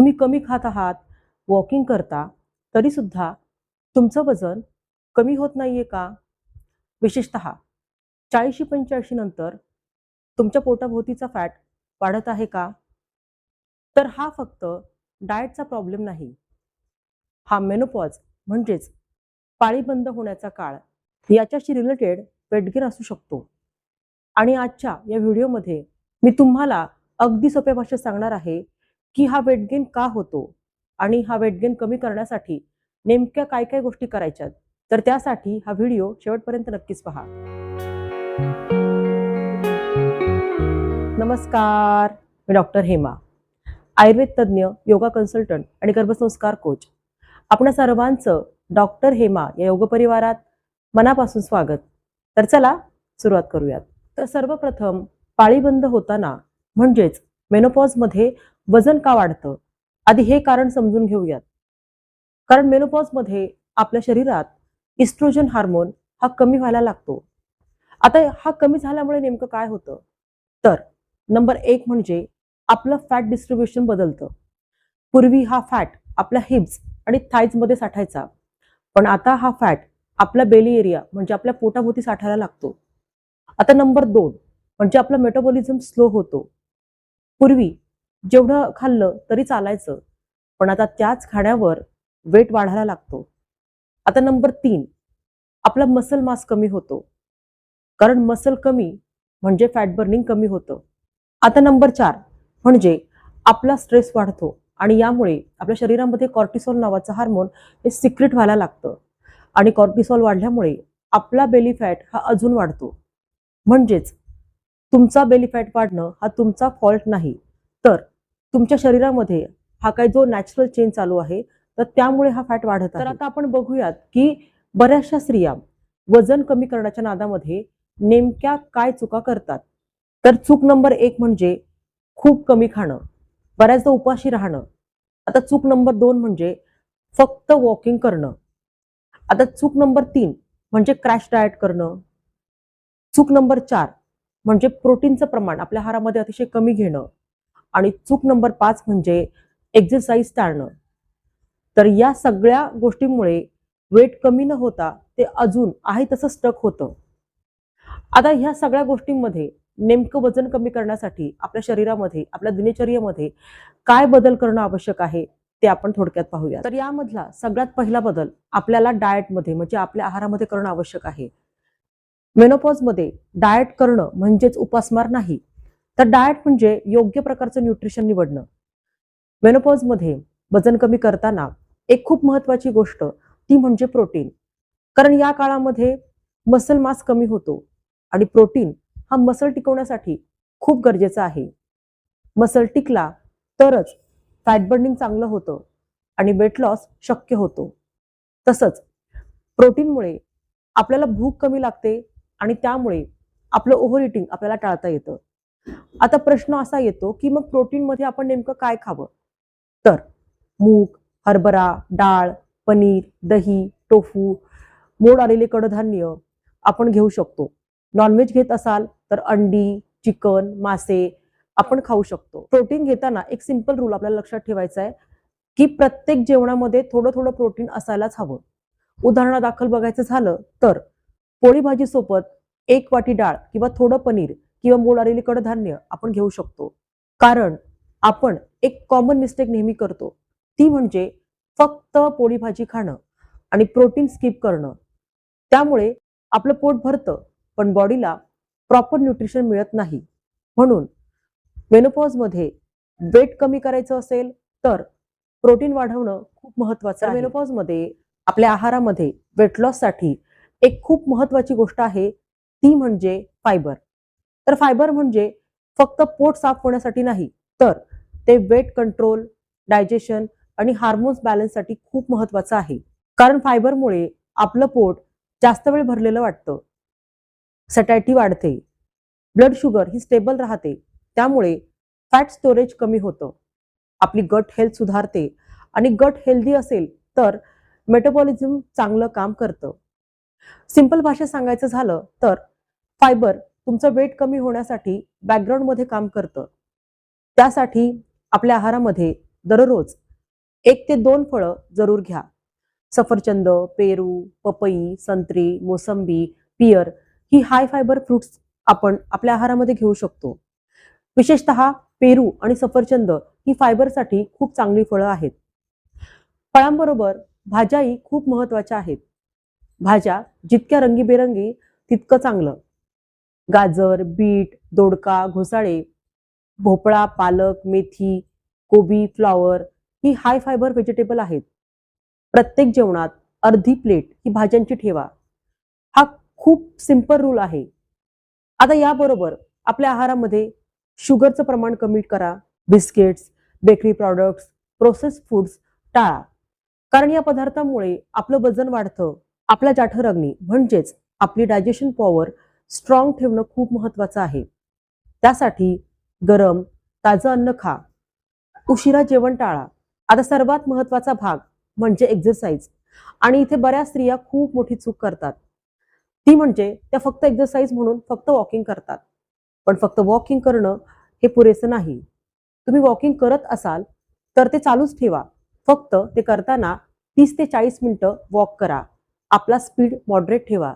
तुम्ही कमी खात आहात, वॉकिंग करता, तरी सुद्धा तुमचं वजन कमी होत नाहीये का? विशेषतः 40-85 नंतर तुमच्या पोटाभोवतीचा फॅट वाढत आहे का? तर हा फक्त डाएटचा प्रॉब्लेम नाही. हा मेनोपॉज म्हणजेच पाळी बंद होण्याचा काळ याच्याशी रिलेटेड वेट गेन असू शकतो. आणि आजच्या या व्हिडिओमध्ये मी तुम्हाला अगदी सोप्या भाषेत सांगणार आहे की हा वेट गेन का होतो आणि हा वेट गेन कमी करण्यासाठी नेमक्या काय काय गोष्टी करायच्यात. तर त्यासाठी हा व्हिडिओ शेवटपर्यंत नक्कीच पहा. नमस्कार, मी डॉक्टर हेमा, आयुर्वेद तज्ज्ञ, योगा कन्सल्टंट आणि गर्भसंस्कार कोच. आपणा सर्वांचं डॉक्टर हेमा या योग परिवारात मनापासून स्वागत. तर चला सुरुवात करूयात. तर सर्वप्रथम पाळी बंद होताना म्हणजेच मेनोपॉजमध्ये वजन का वाढतं, आधी हे कारण समजून घेऊयात. कारण मेनोपॉजमध्ये आपल्या शरीरात इस्ट्रोजन हार्मोन हा कमी व्हायला लागतो. आता हा कमी झाल्यामुळे नेमकं काय होतं, तर नंबर 1 म्हणजे आपलं फॅट डिस्ट्रीब्युशन बदलतं. पूर्वी हा फॅट आपल्या हिप्स आणि थाईजमध्ये साठायचा, पण आता हा फॅट आपला बेली एरिया म्हणजे आपल्या पोटाभोवती साठायला लागतो. आता नंबर 2 म्हणजे आपलं मेटाबॉलिझम स्लो होतो. पूर्वी जेवढं खाल्लं तरी चालायचं, पण आता त्याच खाण्यावर वेट वाढायला लागतो. आता नंबर 3 आपला मसल मास कमी होतो, कारण मसल कमी म्हणजे फॅट बर्निंग कमी होतं. आता नंबर 4 म्हणजे आपला स्ट्रेस वाढतो आणि यामुळे आपल्या शरीरामध्ये कॉर्टिसॉल नावाचं हार्मोन हे सिक्रेट व्हायला लागतं आणि कॉर्टिसॉल वाढल्यामुळे आपला बेली फॅट हा अजून वाढतो. म्हणजेच तुमचा बेली फॅट वाढणं हा तुमचा फॉल्ट नाही, तर तुमच्या शरीरामध्ये हा काही जो नॅचरल चेंज चालू आहे, तर त्यामुळे हा फॅट वाढत आहे. तर आता आपण बघूयात की बऱ्याचशा स्त्रिया वजन कमी करण्याच्या नादामध्ये नेमक्या काय चुका करतात. तर चूक नंबर 1 म्हणजे खूप कमी खाणं, बऱ्याचदा उपाशी राहणं. आता चूक नंबर 2 म्हणजे फक्त वॉकिंग करणं. आता चूक नंबर 3 म्हणजे क्रॅश डाएट करणं. चूक नंबर 4 म्हणजे प्रोटीनचं प्रमाण आपल्या आहारामध्ये अतिशय कमी घेणं. आणि चूक नंबर 5 म्हणजे एक्सरसाइज टाळणं. तर या सगळ्या गोष्टींमुळे वेट कमी न होता ते अजून आहे तसं स्टक होतं. आता ह्या सगळ्या गोष्टींमध्ये नेमकं वजन कमी करण्यासाठी आपल्या शरीरामध्ये, आपल्या दिनचर्येमध्ये काय बदल करणं आवश्यक आहे ते आपण थोडक्यात पाहूया. तर यामधला सगळ्यात पहिला बदल आपल्याला डाएटमध्ये म्हणजे आपल्या आहारामध्ये करणं आवश्यक आहे. मेनोपॉजमध्ये डाएट करणं म्हणजेच उपासमार नाही, तर डाएट म्हणजे योग्य प्रकारचं न्यूट्रिशन निवडणं. मेनोपॉजमध्ये वजन कमी करताना एक खूप महत्त्वाची गोष्ट ती म्हणजे प्रोटीन. कारण या काळामध्ये मसल मास कमी होतो आणि प्रोटीन हा मसल टिकवण्यासाठी खूप गरजेचा आहे. मसल टिकला तरच फॅट बर्निंग चांगलं होतं आणि वेट लॉस शक्य होतो. तसंच प्रोटीनमुळे आपल्याला भूक कमी लागते आणि त्यामुळे आपलं ओव्हर इटिंग आपल्याला टाळता येतं. आता प्रश्न असा येतो की मग प्रोटीनमध्ये आपण नेमकं काय खावं? तर मूग, हरभरा डाळ, पनीर, दही, टोफू, मोड आलेले कडधान्य आपण घेऊ शकतो. नॉनव्हेज घेत असाल तर अंडी, चिकन, मासे आपण खाऊ शकतो. प्रोटीन घेताना एक सिंपल रूल आपल्याला लक्षात ठेवायचा आहे की प्रत्येक जेवणामध्ये थोडं थोडं प्रोटीन असायलाच हवं. उदाहरणादाखल बघायचं झालं तर पोळी भाजी सोबत 1 वाटी डाळ किंवा थोडं पनीर किंवा मोड आलेली कडधान्य आपण घेऊ शकतो. कारण आपण एक कॉमन मिस्टेक नेहमी करतो, ती म्हणजे फक्त पोळी भाजी खाणं आणि प्रोटीन स्किप करणं. त्यामुळे आपलं पोट भरतं पण बॉडीला प्रॉपर न्यूट्रिशन मिळत नाही. म्हणून मेनोपॉजमध्ये वेट कमी करायचं असेल तर प्रोटीन वाढवणं खूप महत्त्वाचं आहे. मेनोपॉजमध्ये आपल्या आहारामध्ये वेट लॉससाठी एक खूप महत्त्वाची गोष्ट आहे, ती म्हणजे फायबर. तर फायबर म्हणजे फक्त पोट साफ होण्यासाठी नाही, तर ते वेट कंट्रोल, डायजेशन आणि हार्मोन्स बॅलन्ससाठी खूप महत्त्वाचं आहे. कारण फायबरमुळे आपलं पोट जास्त वेळ भरलेलं वाटतं, सॅटिस्फॅक्टी वाढते, ब्लड शुगर ही स्टेबल राहते, त्यामुळे फॅट स्टोरेज कमी होतं, आपली गट हेल्थ सुधारते आणि गट हेल्दी असेल तर मेटाबॉलिझम चांगलं काम करतं. सिंपल भाषेत सांगायचं झालं तर फायबर तुमचं वेट कमी होण्यासाठी बॅकग्राऊंडमध्ये काम करतं. त्यासाठी आपल्या आहारामध्ये दररोज 1 ते 2 फळं जरूर घ्या. सफरचंद, पेरू, पपई, संत्री, मोसंबी, पियर ही हाय फायबर फ्रुट्स आपण आपल्या आहारामध्ये घेऊ शकतो. विशेषतः पेरू आणि सफरचंद ही फायबरसाठी खूप चांगली फळं आहेत. फळांबरोबर भाज्याही खूप महत्त्वाच्या आहेत. भाज्या जितक्या रंगीबेरंगी तितकं चांगलं. गाजर, बीट, दोडका, घोसाळे, भोपळा, पालक, मेथी, कोबी, फ्लॉवर ही हाय फायबर व्हेजिटेबल आहेत. प्रत्येक जेवणात अर्धी प्लेट ही भाज्यांची ठेवा. हा खूप सिंपल रूल आहे. आता याबरोबर आपल्या आहारामध्ये शुगरचं प्रमाण कमी करा. Biscuits, bakery products, processed foods टाळा. कारण या पदार्थांमुळे आपलं वजन वाढतं. आपल्या जठरअग्नी म्हणजेच आपली डायजेशन पॉवर स्ट्रॉंग ठेवणं खूप महत्त्वाचं आहे. त्यासाठी गरम, ताजं अन्न खा. उशिरा जेवण टाळा. आता सर्वात महत्त्वाचा भाग म्हणजे एक्सरसाइज. आणि इथे बऱ्याच स्त्रिया खूप मोठी चूक करतात. ती म्हणजे त्या फक्त एक्सरसाइज म्हणून फक्त वॉकिंग करतात. पण फक्त वॉकिंग करणं हे पुरेसं नाही. तुम्ही वॉकिंग करत असाल तर ते चालूच ठेवा. फक्त ते करताना 30 ते 40 मिनिटं वॉक करा. आपला स्पीड मॉडरेट ठेवा.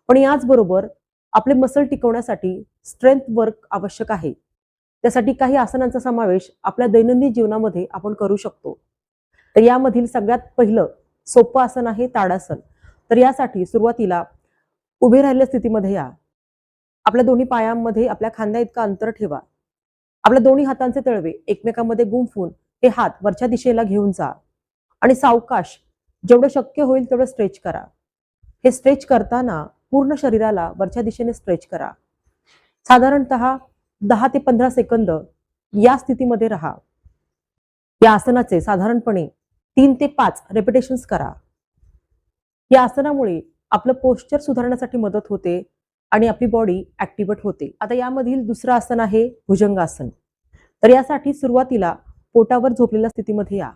पण याचबरोबर आपले मसल टिकवण्यासाठी स्ट्रेंथ वर्क आवश्यक आहे. त्यासाठी काही आसनांचा समावेश आपल्या दैनंदिन जीवनामध्ये आपण करू शकतो. तर यामधील सगळ्यात पहिलं सोपं आसन आहे ताडासन. तर यासाठी सुरुवातीला उभे राहिलेल्या स्थितीमध्ये या. आपल्या दोन्ही पायांमध्ये आपल्या खांद्या इतकं अंतर ठेवा. आपल्या दोन्ही हातांचे तळवे एकमेकांमध्ये गुंफून हे हात वरच्या दिशेला घेऊन जा आणि सावकाश जेवढं शक्य होईल तेवढं स्ट्रेच करा. हे स्ट्रेच करताना पूर्ण शरीराला वरच्या दिशेने स्ट्रेच करा. साधारणतः 10 ते 15 सेकंद या स्थितीमध्ये राहा. या आसनाचे साधारणपणे 3 ते 5 रेपिटेशन्स करा. या आसनामुळे आपलं पोश्चर सुधारण्यासाठी मदत होते आणि आपली बॉडी ऍक्टिव्हेट होते. आता यामधील दुसरं आसन आहे भुजंगासन. तर यासाठी सुरुवातीला पोटावर झोपलेल्या स्थितीमध्ये या.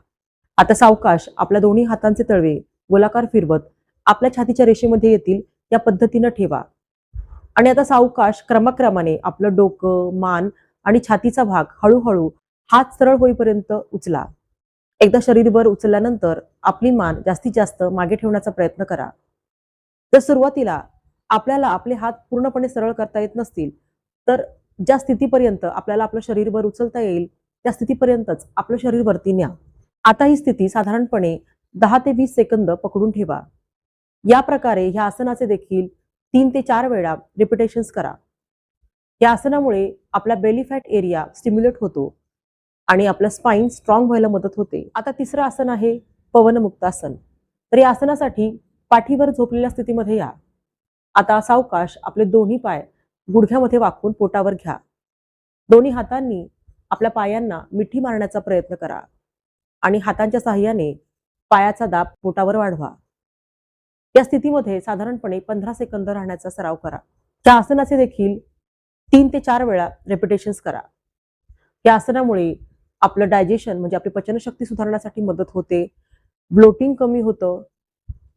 आता सावकाश आपल्या दोन्ही हातांचे तळवे गोलाकार फिरवत आपल्या छातीच्या रेषेमध्ये येतील या पद्धतीनं ठेवा. आणि आता सावकाश क्रमाक्रमाने आपलं डोकं, मान आणि छातीचा भाग हळूहळू हात सरळ होईपर्यंत उचला. एकदा शरीरभर उचलल्यानंतर आपली मान जास्तीत जास्त मागे ठेवण्याचा प्रयत्न करा. जर सुरुवातीला आपल्याला आपले हात पूर्णपणे सरळ करता येत नसतील तर ज्या स्थितीपर्यंत आपल्याला आपलं शरीरभर उचलता येईल त्या स्थितीपर्यंतच आपलं शरीर वरती न्या. आता ही स्थिती साधारणपणे 10 ते 20 सेकंद पकडून ठेवा. या प्रकारे ह्या आसनाचे देखील 3 ते 4 वेळा रिपिटेशन्स करा. या आसनामुळे आपला बेली फॅट एरिया स्टिम्युलेट होतो आणि आपलं स्पाइन स्ट्रॉंग व्हायला मदत होते. आता तिसरं आसन आहे पवनमुक्तासन. तर या आसनासाठी पाठीवर झोपलेल्या स्थितीमध्ये या. आता सावकाश आपले दोन्ही पाय गुडघ्यामध्ये वाकवून पोटावर घ्या. दोन्ही हातांनी आपल्या पायांना मिठी मारण्याचा प्रयत्न करा आणि हातांच्या साहाय्याने पायाचा दाब पोटावर वाढवा. या स्थितीमध्ये साधारणपणे 15 सेकंद राहण्याचा सराव करा. त्या आसनाचे देखील 3 ते 4 वेळा रेपिटेशन्स करा. या आसनामुळे आपलं डायजेशन म्हणजे आपली पचनशक्ती सुधारण्यासाठी मदत होते. ब्लोटिंग कमी होतं.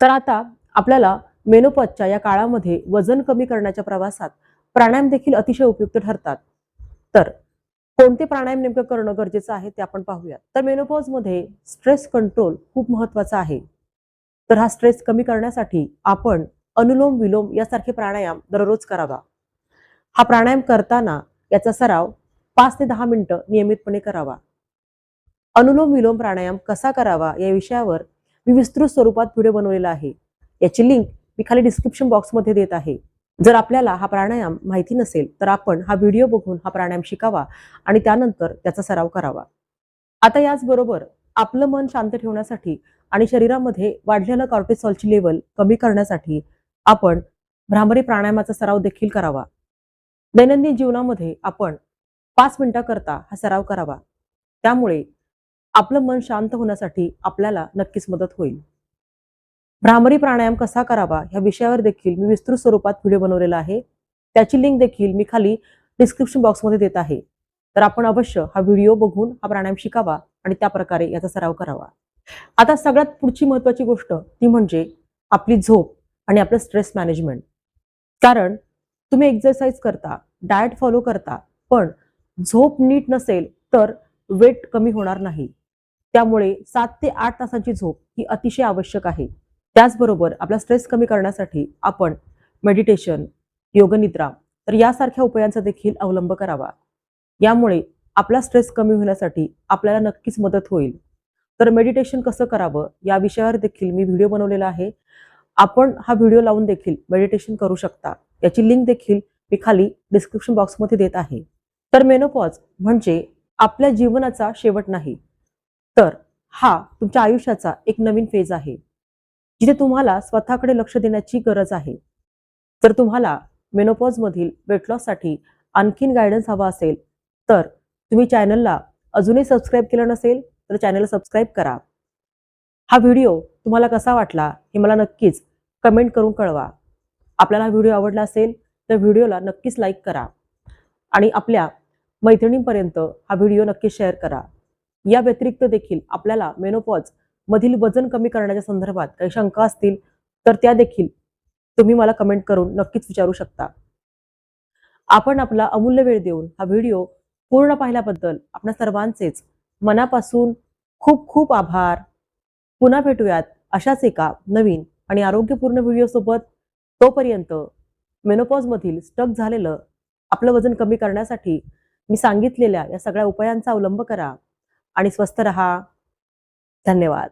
तर आता आपल्याला मेनोपॉजच्या या काळामध्ये वजन कमी करण्याच्या प्रवासात प्राणायाम देखील अतिशय उपयुक्त ठरतात. तर कोणते प्राणायाम नेमकं करणं गरजेचं आहे ते आपण पाहूया. तर मेनोपॉजमध्ये स्ट्रेस कंट्रोल खूप महत्त्वाचा आहे. तर हा स्ट्रेस कमी करण्यासाठी आपण अनुलोम विलोम यासारखे प्राणायाम दररोज करावा. हा प्राणायाम करताना याचा सराव 5 ते 10 मिनिटं नियमितपणे करावा. अनुलोम विलोम प्राणायाम कसा करावा या विषयावर मी विस्तृत स्वरूपात व्हिडिओ बनवलेला आहे. याची लिंक मी खाली डिस्क्रिप्शन बॉक्समध्ये देत आहे. जर आपल्याला हा प्राणायाम माहिती नसेल तर आपण हा व्हिडिओ बघून हा प्राणायाम शिकावा आणि त्यानंतर त्याचा सराव करावा. आता याचबरोबर आपलं मन शांत ठेवण्यासाठी आणि शरीरामध्ये वाढलेलं कॉर्टिसॉलची लेवल कमी करण्यासाठी आपण भ्रामरी प्राणायामाचा सराव देखील करावा. दैनंदिन जीवनामध्ये आपण 5 मिनिटांकरता हा सराव करावा. त्यामुळे आपलं मन शांत होण्यासाठी आपल्याला नक्कीच मदत होईल. भ्रामरी प्राणायाम कसा करावा या विषयावर देखील मी विस्तृत स्वरूपात व्हिडिओ बनवलेला आहे. त्याची लिंक देखील मी खाली डिस्क्रिप्शन बॉक्समध्ये देत आहे. तर आपण अवश्य हा व्हिडिओ बघून हा प्राणायाम शिकावा आणि त्या प्रकारे याचा सराव करावा. आता सगळ्यात पुढची महत्त्वाची गोष्ट ती म्हणजे आपली झोप आणि आपलं स्ट्रेस मॅनेजमेंट. कारण तुम्ही एक्सरसाइज करता, डाएट फॉलो करता, पण झोप नीट नसेल तर वेट कमी होणार नाही. त्यामुळे 7 ते 8 तासांची झोप ही अतिशय आवश्यक आहे. त्याचबरोबर आपला स्ट्रेस कमी करण्यासाठी आपण मेडिटेशन, योगनिद्रा तर यासारख्या उपायांचा देखील अवलंब करावा. यामुळे आपला स्ट्रेस कमी होण्यासाठी आपल्याला नक्कीच मदत होईल. तर मेडिटेशन कसं करावं या विषयावर देखील मी व्हिडिओ बनवलेला आहे. आपण हा व्हिडिओ लावून देखील मेडिटेशन करू शकता. याची लिंक देखील मी खाली डिस्क्रिप्शन बॉक्समध्ये देत आहे. तर मेनोपॉज म्हणजे आपल्या जीवनाचा शेवट नाही, तर हा तुमच्या आयुष्याचा एक नवीन फेज आहे, जिथे तुम्हाला स्वतःकडे लक्ष देण्याची गरज आहे. जर तुम्हाला मेनोपॉजमधील वेट लॉससाठी आणखीन गायडन्स हवा असेल, तर तुम्ही चॅनलला अजूनही सबस्क्राईब केलं नसेल, तर चॅनलला सबस्क्राईब करा. हा व्हिडिओ तुम्हाला कसा वाटला हे मला नक्कीच कमेंट करून कळवा. आपल्याला हा व्हिडिओ आवडला असेल तर व्हिडिओला नक्कीच लाईक करा आणि आपल्या मैत्रिणींपर्यंत हा व्हिडिओ नक्की शेअर करा. या व्यतिरिक्त देखील आपल्याला मेनोपॉज मधील वजन कमी करण्याच्या संदर्भात काही शंका असतील तर त्या देखील तुम्ही मला कमेंट करून नक्कीच विचारू शकता. आपण आपला अमूल्य वेळ देऊन हा व्हिडिओ पूर्ण पाहिल्याबद्दल आपल्या सर्वांचेच मनापासून खूप खूप आभार. पुन्हा भेटूयात अशाच एका नवीन आणि आरोग्यपूर्ण व्हिडिओसोबत. तोपर्यंत मेनोपॉजमधील स्टक झालेलं आपलं वजन कमी करण्यासाठी मी सांगितलेल्या या सगळ्या उपायांचा अवलंब करा आणि स्वस्थ रहा. धन्यवाद.